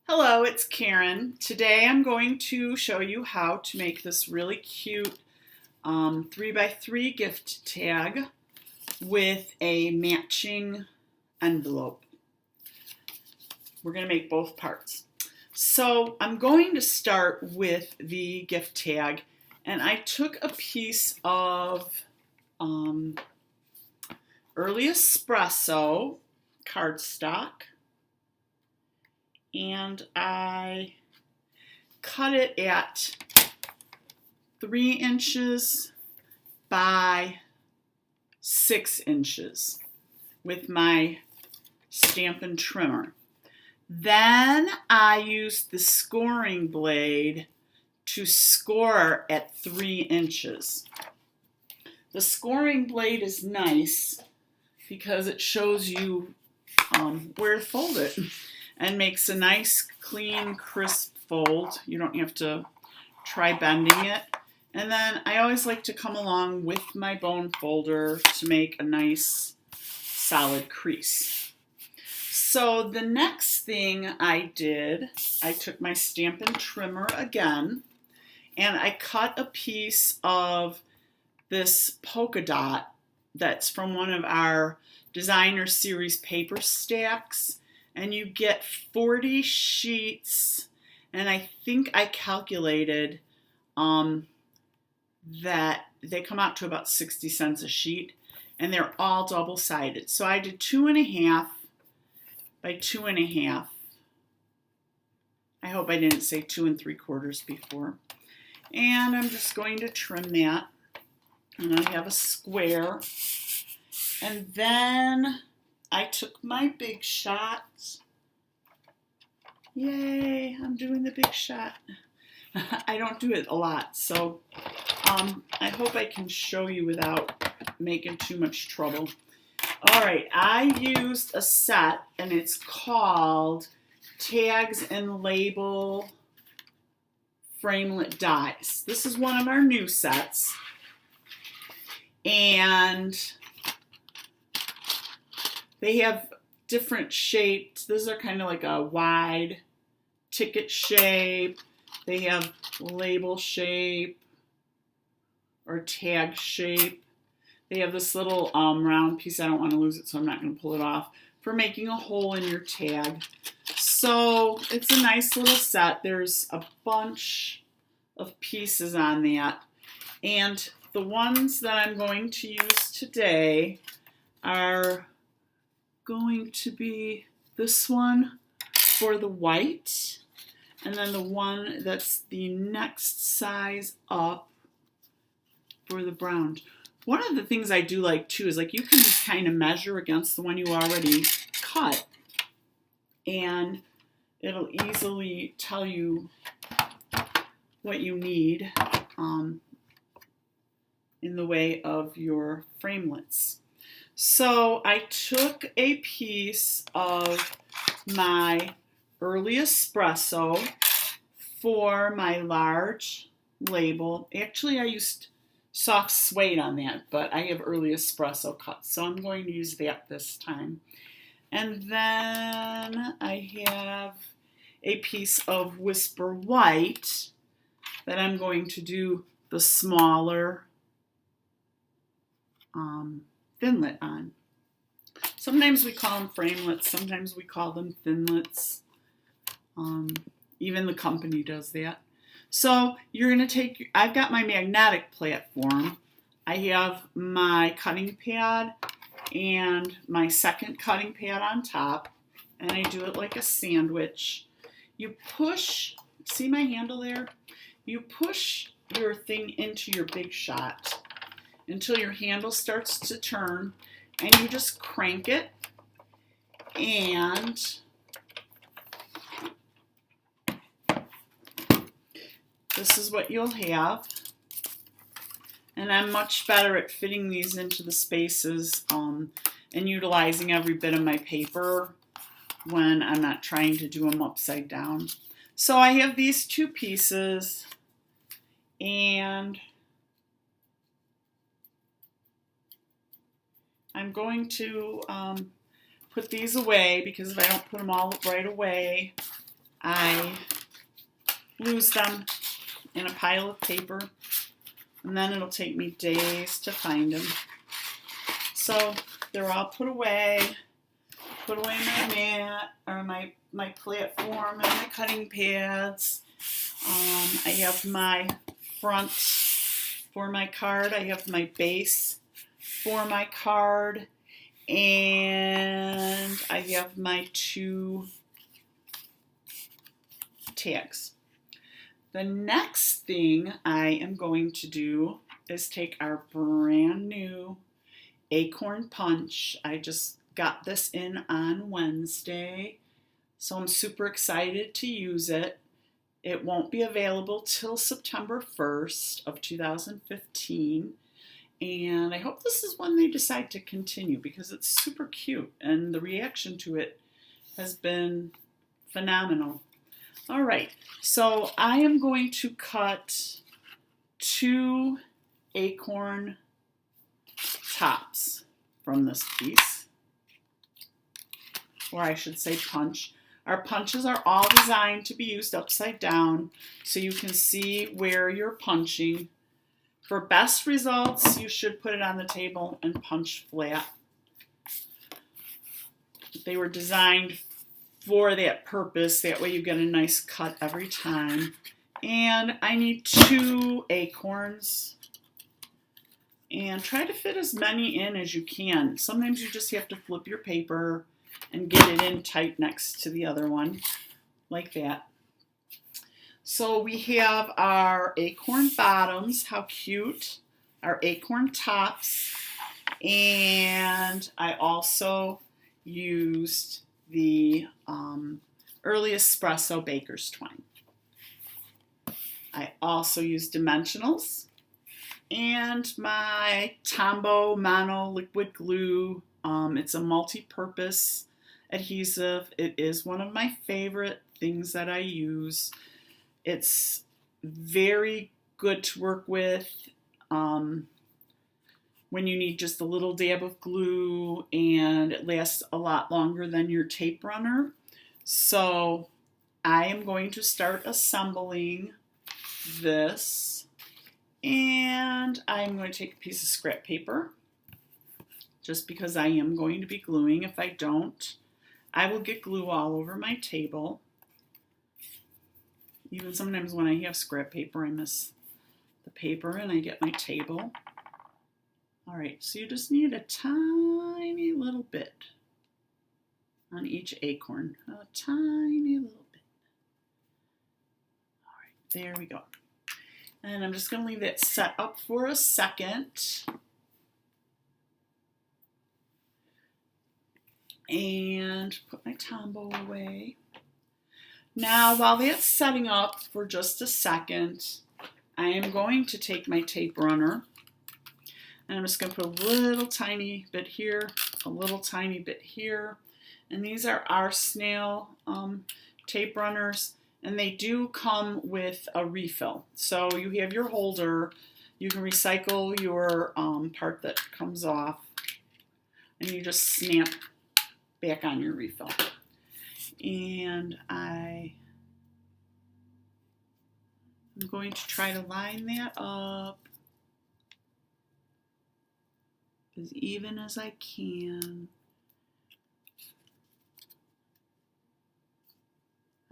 Hello, it's Karen. Today I'm going to show you how to make this really cute 3x3 gift tag with a matching envelope. We're going to make both parts. So I'm going to start with the gift tag, and I took a piece of early espresso cardstock, and I cut it at 3 inches by 6 inches with my Stampin' Trimmer. Then I used the scoring blade to score at 3 inches. The scoring blade is nice because it shows you where to fold it and makes a nice, clean, crisp fold. You don't have to try bending it. And then I always like to come along with my bone folder to make a nice, solid crease. So the next thing I did, I took my Stampin' Trimmer again, and I cut a piece of this polka dot that's from one of our designer series paper stacks. And you get 40 sheets, and I think I calculated that they come out to about 60 cents a sheet, and they're all double-sided. So I did 2.5 by 2.5. I hope I didn't say 2 3/4 before. And I'm just going to trim that, and I have a square. And then I took my big shot. Yay, I'm doing the big shot. I don't do it a lot, so I hope I can show you without making too much trouble. All right, I used a set, and it's called Tags and Label Framelit Dies. This is one of our new sets, and they have different shapes. These are kind of like a wide ticket shape. They have label shape or tag shape. They have this little round piece. I don't want to lose it, so I'm not going to pull it off, for making a hole in your tag. So it's a nice little set. There's a bunch of pieces on that. And the ones that I'm going to use today are going to be this one for the white, and then the one that's the next size up for the brown. One of the things I do like too is, like, you can just kind of measure against the one you already cut, and it'll easily tell you what you need in the way of your framelits. So I took a piece of my early espresso for my large label. Actually, I used soft suede on that, but I have early espresso cut, so I'm going to use that this time. And then I have a piece of Whisper White that I'm going to do the smaller thinlet on. Sometimes we call them framelits, sometimes we call them thinlits. Even the company does that. So you're going to take, I've got my magnetic platform. I have my cutting pad and my second cutting pad on top, and I do it like a sandwich. You push, see my handle there? You push your thing into your big shot until your handle starts to turn, and you just crank it, and this is what you'll have. And I'm much better at fitting these into the spaces and utilizing every bit of my paper when I'm not trying to do them upside down. So I have these two pieces, and I'm going to put these away, because if I don't put them all right away, I lose them in a pile of paper, and then it'll take me days to find them. So they're all put away. Put away my mat, or my platform and my cutting pads. I have my front for my card. I have my base for my card. And I have my 2 tags. The next thing I am going to do is take our brand new Acorn Punch. I just got this in on Wednesday, so I'm super excited to use it. It won't be available till September 1st of 2015, and I hope this is one they decide to continue because it's super cute and the reaction to it has been phenomenal. All right, so I am going to cut 2 acorn tops from this piece, or I should say punch. Our punches are all designed to be used upside down so you can see where you're punching. For best results, you should put it on the table and punch flat. They were designed for that purpose. That way you get a nice cut every time. And I need 2 acorns. And try to fit as many in as you can. Sometimes you just have to flip your paper and get it in tight next to the other one, like that. So we have our acorn bottoms, how cute, our acorn tops, and I also used the early espresso baker's twine. I also used dimensionals and my Tombow Mono liquid glue. It's a multi-purpose adhesive. It is one of my favorite things that I use. It's very good to work with when you need just a little dab of glue, and it lasts a lot longer than your tape runner. So I am going to start assembling this, and I'm going to take a piece of scrap paper just because I am going to be gluing. If I don't, I will get glue all over my table. Even sometimes when I have scrap paper, I miss the paper and I get my table. All right, so you just need a tiny little bit on each acorn. A tiny little bit. All right, there we go. And I'm just going to leave that set up for a second. And put my Tombow away. Now, while that's setting up for just a second, I am going to take my tape runner, and I'm just going to put a little tiny bit here, a little tiny bit here. And these are our snail tape runners, and they do come with a refill. So you have your holder, you can recycle your part that comes off, and you just snap back on your refill. And I'm going to try to line that up as even as I can.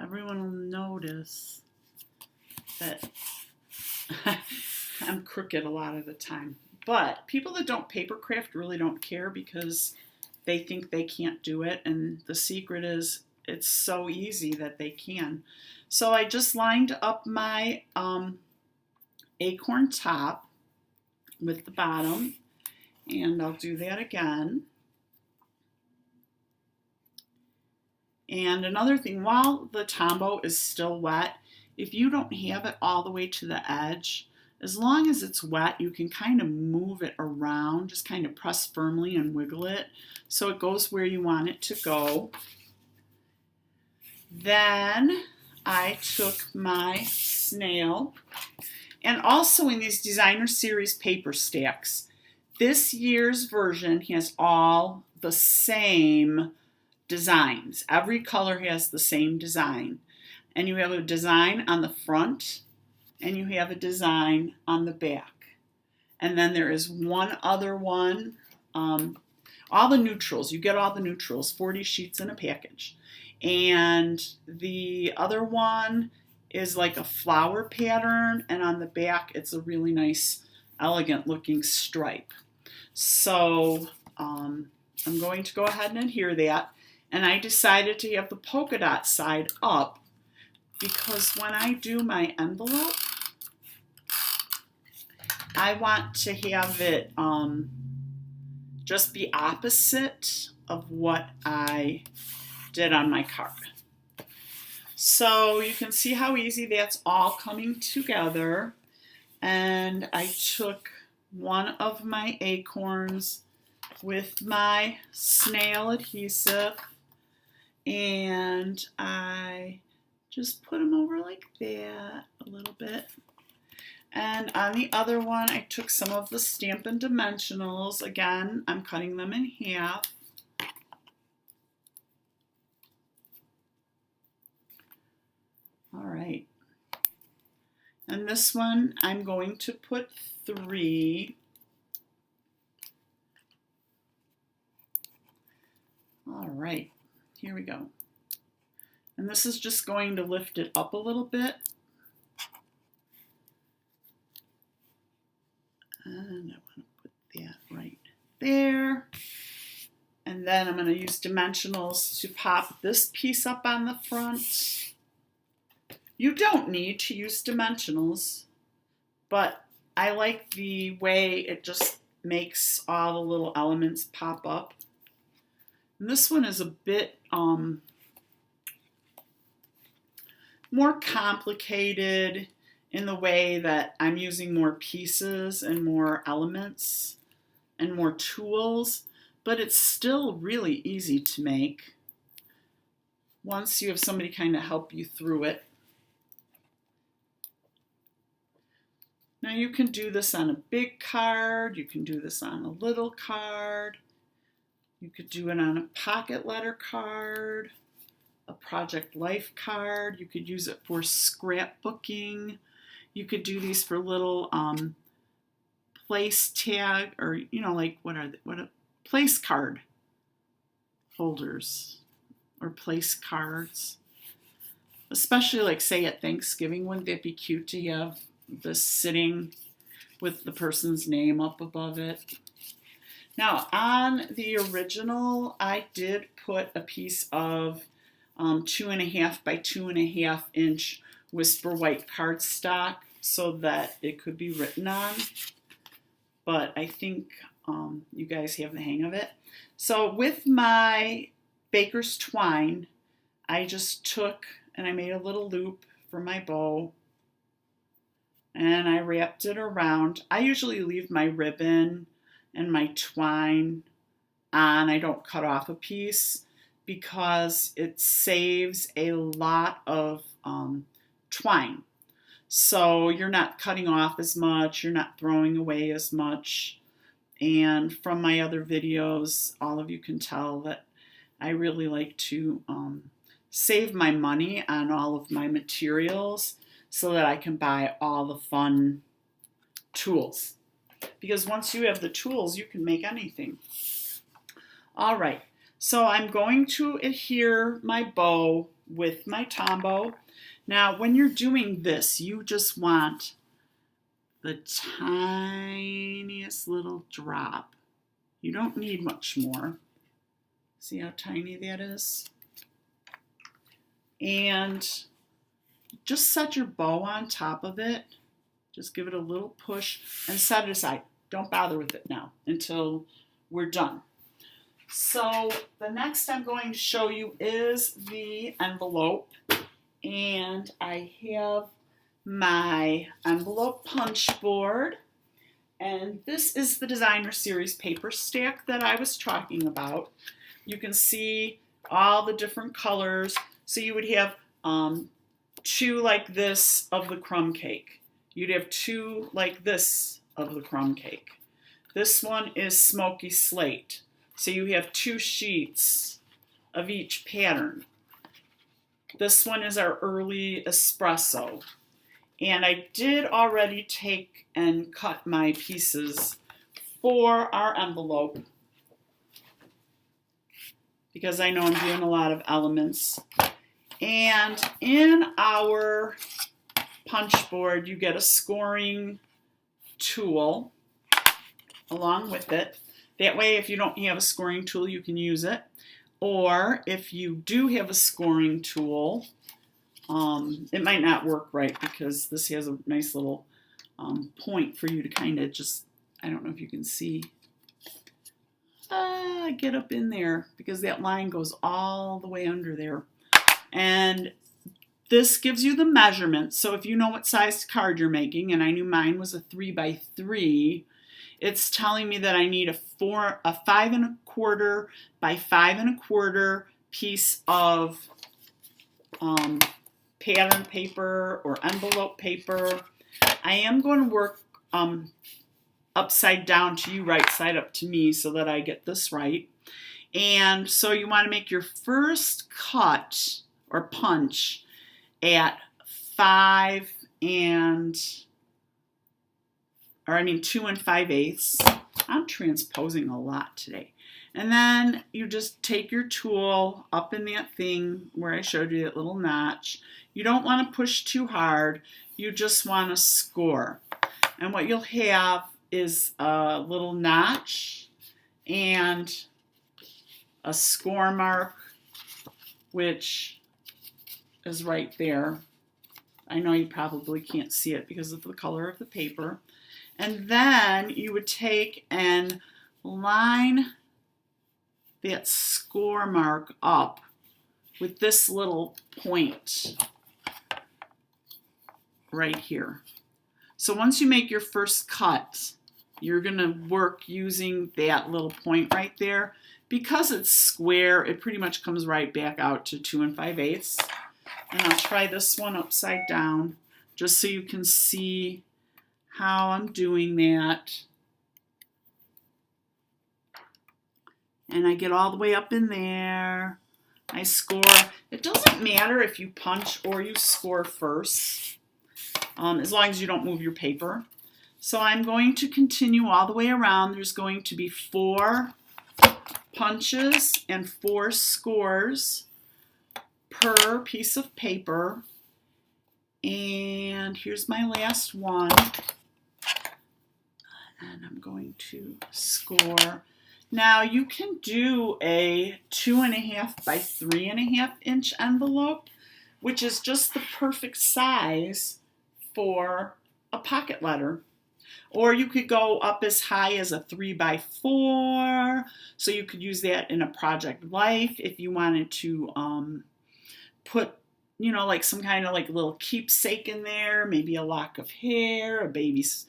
Everyone will notice that I'm crooked a lot of the time. But people that don't paper craft really don't care because they think they can't do it. And the secret is it's so easy that they can. So I just lined up my acorn top with the bottom, and I'll do that again. And another thing, while the Tombow is still wet, if you don't have it all the way to the edge, as long as it's wet, you can kind of move it around, just kind of press firmly and wiggle it so it goes where you want it to go. Then I took my snail, and also in these Designer Series paper stacks, this year's version has all the same designs. Every color has the same design. and you have a design on the front and you have a design on the back. And then there is one other one, all the neutrals. You get all the neutrals, 40 sheets in a package. And the other one is like a flower pattern, and on the back it's a really nice, elegant looking stripe. So I'm going to go ahead and adhere that. And I decided to have the polka dot side up because when I do my envelope, I want to have it just be opposite of what I did on my card. So you can see how easy that's all coming together. And I took one of my acorns with my snail adhesive and I just put them over like that a little bit. And on the other one, I took some of the Stampin' Dimensionals. Again, I'm cutting them in half. All right. And this one, I'm going to put 3. All right, here we go. And this is just going to lift it up a little bit. And I want to put that right there. And then I'm going to use dimensionals to pop this piece up on the front. You don't need to use dimensionals, but I like the way it just makes all the little elements pop up. And this one is a bit more complicated in the way that I'm using more pieces and more elements and more tools, but it's still really easy to make once you have somebody kind of help you through it. Now you can do this on a big card, you can do this on a little card, you could do it on a pocket letter card, a Project Life card, you could use it for scrapbooking, you could do these for little place tag, or like what a place card holders or place cards. Especially like say at Thanksgiving, wouldn't that be cute to have this sitting with the person's name up above it? Now on the original, I did put a piece of 2.5 by 2.5 inch Whisper White cardstock so that it could be written on, but I think you guys have the hang of it. So with my baker's twine, I just took and I made a little loop for my bow and I wrapped it around. I usually leave my ribbon and my twine on. I don't cut off a piece because it saves a lot of twine. So you're not cutting off as much, you're not throwing away as much. And from my other videos, all of you can tell that I really like to save my money on all of my materials so that I can buy all the fun tools. Because once you have the tools, you can make anything. All right, so I'm going to adhere my bow with my Tombow. Now, when you're doing this, you just want the tiniest little drop. You don't need much more. See how tiny that is? And just set your bow on top of it. Just give it a little push and set it aside. Don't bother with it now until we're done. So the next I'm going to show you is the envelope. And I have my envelope punch board. And this is the Designer Series paper stack that I was talking about. You can see all the different colors. So you would have 2 like this of the crumb cake. You'd have 2 like this of the crumb cake. This one is smoky slate. So you have 2 sheets of each pattern. This one is our early espresso. And I did already take and cut my pieces for our envelope because I know I'm doing a lot of elements. And in our punch board, you get a scoring tool along with it. That way, if you don't have a scoring tool, you can use it. Or if you do have a scoring tool, it might not work right because this has a nice little point for you to kind of just, I don't know if you can see, get up in there because that line goes all the way under there. And this gives you the measurement. So if you know what size card you're making, and I knew mine was a 3x3, it's telling me that I need a 5 1/4 by 5 1/4 piece of pattern paper or envelope paper. I am going to work upside down to you, right side up to me, so that I get this right. And so you want to make your first cut or punch at 2 5/8. I'm transposing a lot today. And then you just take your tool up in that thing where I showed you that little notch. You don't want to push too hard. You just want to score. And what you'll have is a little notch and a score mark, which is right there. I know you probably can't see it because of the color of the paper. And then you would take and line that score mark up with this little point right here. So once you make your first cut, you're going to work using that little point right there. Because it's square, it pretty much comes right back out to 2 5/8. And I'll try this one upside down just so you can see how I'm doing that. And I get all the way up in there. I score. It doesn't matter if you punch or you score first, as long as you don't move your paper. So I'm going to continue all the way around. There's going to be 4 punches and 4 scores per piece of paper. And here's my last one. And I'm going to score. Now you can do a 2.5 by 3.5 inch envelope, which is just the perfect size for a pocket letter. Or you could go up as high as a 3x4. So you could use that in a project life if you wanted to put, like some kind of like little keepsake in there, maybe a lock of hair, a baby's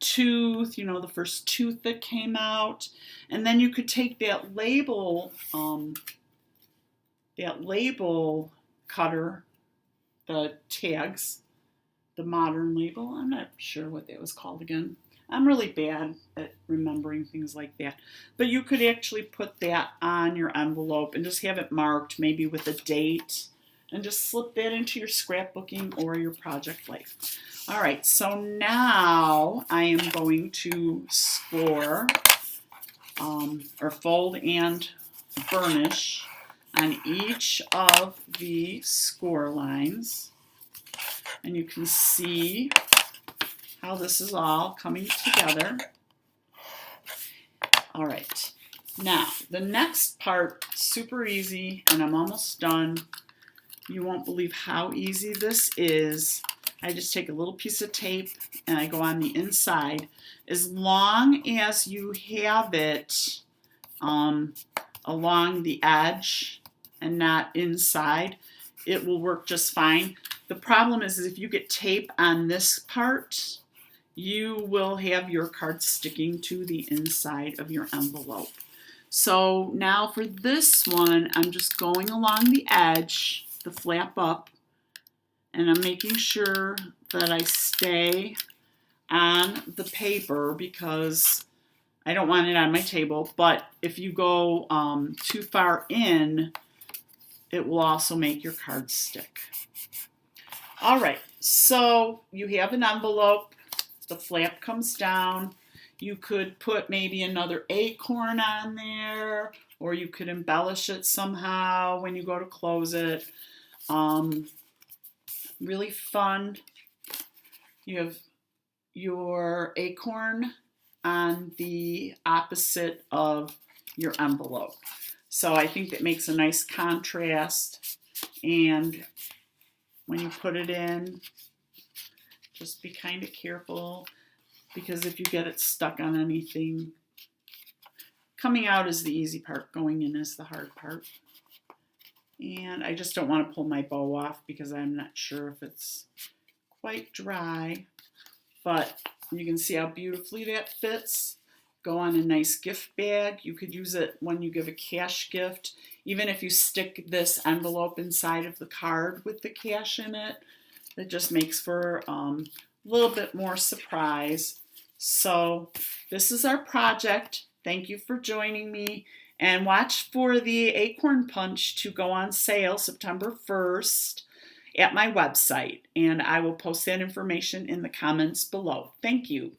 tooth, the first tooth that came out. And then you could take that label cutter, the tags, the modern label. I'm not sure what that was called again. I'm really bad at remembering things like that. But you could actually put that on your envelope and just have it marked, maybe with a date, and just slip that into your scrapbooking or your project life. All right, so now I am going to score or fold and burnish on each of the score lines. And you can see how this is all coming together. All right, now the next part, super easy, and I'm almost done. You won't believe how easy this is. I just take a little piece of tape and I go on the inside. As long as you have it along the edge and not inside, it will work just fine. The problem is if you get tape on this part, you will have your card sticking to the inside of your envelope. So now for this one, I'm just going along the edge, the flap up, and I'm making sure that I stay on the paper because I don't want it on my table. But if you go too far in, it will also make your cards stick. All right, so you have an envelope. The flap comes down. You could put maybe another acorn on there, or you could embellish it somehow when you go to close it. Really fun. You have your acorn on the opposite of your envelope. So I think that makes a nice contrast. And when you put it in, just be kind of careful, because if you get it stuck on anything, coming out is the easy part, going in is the hard part. And I just don't want to pull my bow off because I'm not sure if it's quite dry, but you can see how beautifully that fits. Go on a nice gift bag. You could use it when you give a cash gift. Even if you stick this envelope inside of the card with the cash in it, it just makes for a little bit more surprise. So this is our project. Thank you for joining me. And watch for the Acorn Punch to go on sale September 1st at my website. And I will post that information in the comments below. Thank you.